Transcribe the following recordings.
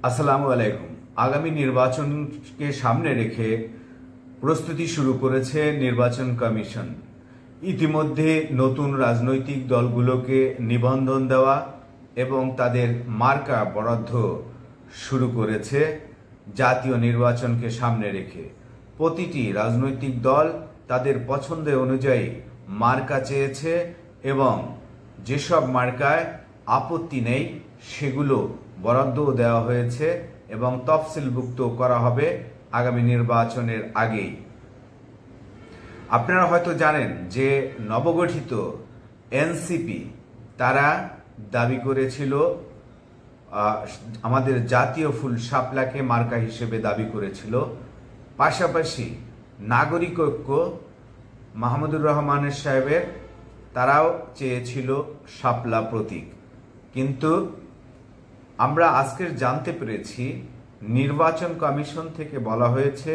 আসসালামু আলাইকুম। আগামী নির্বাচনকে সামনে রেখে প্রস্তুতি শুরু করেছে নির্বাচন কমিশন। ইতিমধ্যে নতুন রাজনৈতিক দলগুলোকে নিবন্ধন দেওয়া এবং তাদের মার্কা বরাদ্দ শুরু করেছে জাতীয় নির্বাচনকে সামনে রেখে। প্রতিটি রাজনৈতিক দল তাদের পছন্দের অনুযায়ী মার্কা চেয়েছে এবং যেসব মার্কায় আপত্তি নেই সেগুলো বরাদ্দ দেওয়া হয়েছে এবং তফসিলভুক্ত করা হবে আগামী নির্বাচনের আগেই। আপনারা হয়তো জানেন যে নবগঠিত এনসিপি তারা দাবি করেছিল আমাদের জাতীয় ফুল শাপলাকে মার্কা হিসেবে দাবি করেছিল। পাশাপাশি নাগরিক ঐক্য মাহমুদুর রহমানের সাহেবের তারাও চেয়েছিল শাপলা প্রতীক। কিন্তু আমরা আজকের জানতে পেরেছি নির্বাচন কমিশন থেকে বলা হয়েছে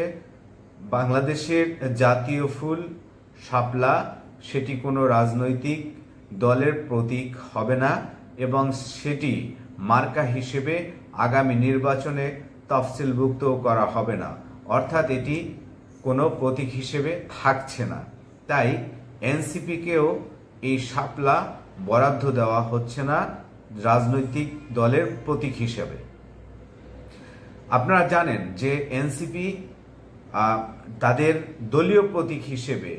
বাংলাদেশের জাতীয় ফুল শাপলা সেটি কোনো রাজনৈতিক দলের প্রতীক হবে না এবং সেটি মার্কা হিসেবে আগামী নির্বাচনে তফসিলভুক্ত করা হবে না, অর্থাৎ এটি কোনো প্রতীক হিসেবে থাকছে না। তাই এনসিপিকেও এই শাপলা বরাদ্দ দেওয়া হচ্ছে না রাজনৈতিক দলের প্রতীক হিসেবে। আপনারা জানেন যে এনসিপি তাদের দলীয় প্রতীক হিসেবে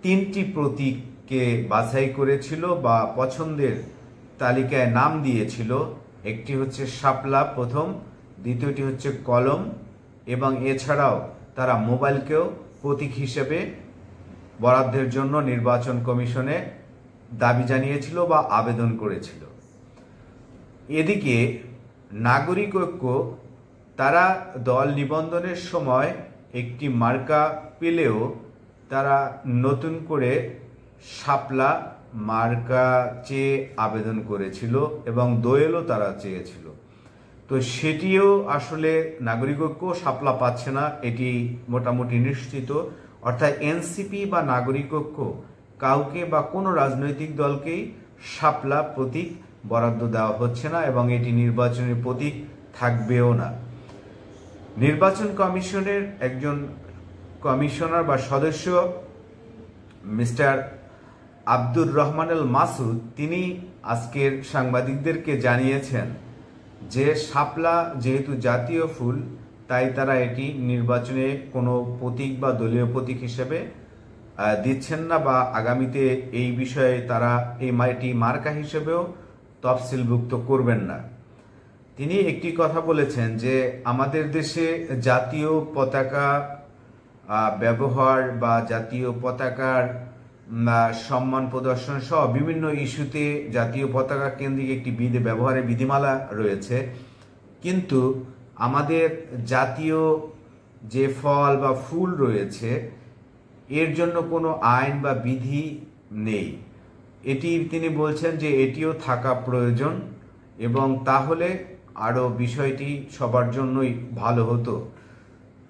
3টি প্রতীককে বাছাই করেছিল বা পছন্দের তালিকায় নাম দিয়েছিল। একটি হচ্ছে শাপলা প্রথম, দ্বিতীয়টি হচ্ছে কলম এবং এছাড়াও তারা মোবাইলকেও প্রতীক হিসেবে বরাদ্দের জন্য নির্বাচন কমিশনে দাবি জানিয়েছিল বা আবেদন করেছিল। এদিকে নাগরিক ঐক্য তারা দল নিবন্ধনের সময় একটি মার্কা পেলেও তারা নতুন করে শাপলা মার্কা চেয়ে আবেদন করেছিল এবং দোয়েলও তারা চেয়েছিল। তো সেটিও আসলে নাগরিক ঐক্য শাপলা পাচ্ছে না, এটি মোটামুটি নিশ্চিত। অর্থাৎ এনসিপি বা নাগরিক ঐক্য কাউকে বা কোনো রাজনৈতিক দলকেই শাপলা প্রতীক বরাদ্দ দেওয়া হচ্ছে না এবং এটি নির্বাচনের প্রতীক থাকবেও না। নির্বাচন কমিশনের একজন কমিশনার বা সদস্য মিস্টার আব্দুর রহমান আল মাসুদ তিনি আজকের সাংবাদিকদেরকে জানিয়েছেন যে শাপলা যেহেতু জাতীয় ফুল তাই তারা এটি নির্বাচনে কোনো প্রতীক বা দলীয় প্রতীক হিসেবে দিচ্ছেন না বা আগামীতে এই বিষয়ে তারা এটি মার্কা হিসেবেও তফসিলভুক্ত করবেন না। তিনি একটি কথা বলেছেন যে আমাদের দেশে জাতীয় পতাকা ব্যবহার বা জাতীয় পতাকার সম্মান প্রদর্শন সহ বিভিন্ন ইস্যুতে জাতীয় পতাকা কেন্দ্রিক একটি ব্যবহারের বিধিমালা রয়েছে, কিন্তু আমাদের জাতীয় যে ফল বা ফুল রয়েছে এর জন্য কোনো আইন বা বিধি নেই। এটি তিনি বলছেন যে এটিও থাকা প্রয়োজন এবং তাহলে আরও বিষয়টি সবার জন্যই ভালো হতো।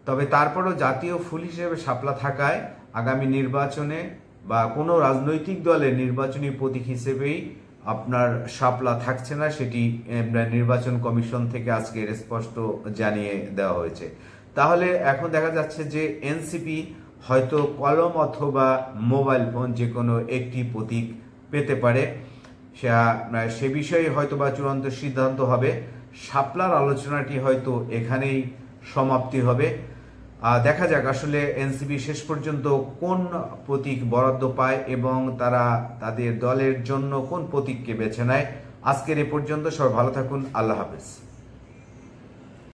তবে তারপরও জাতীয় ফুল হিসেবে শাপলা থাকায় আগামী নির্বাচনে বা কোনো রাজনৈতিক দলের নির্বাচনী প্রতীক হিসেবেই আপনার শাপলা থাকছে না, সেটি নির্বাচন কমিশন থেকে আজকে স্পষ্ট জানিয়ে দেওয়া হয়েছে। তাহলে এখন দেখা যাচ্ছে যে এনসিপি হয়তো কলম অথবা মোবাইল ফোন যে কোনো একটি প্রতীক পেতে পারে, সে বিষয়ে হয়তো বা চূড়ান্ত সিদ্ধান্ত হবে। শাপলার আলোচনাটি হয়তো এখানেই সমাপ্তি হবে। দেখা যাক আসলে এনসিপি শেষ পর্যন্ত কোন প্রতীক বরাদ্দ পায় এবং তারা তাদের দলের জন্য কোন প্রতীককে বেছে নেয়। আজকের এ পর্যন্ত, সবাই ভালো থাকুন, আল্লাহ হাফেজ।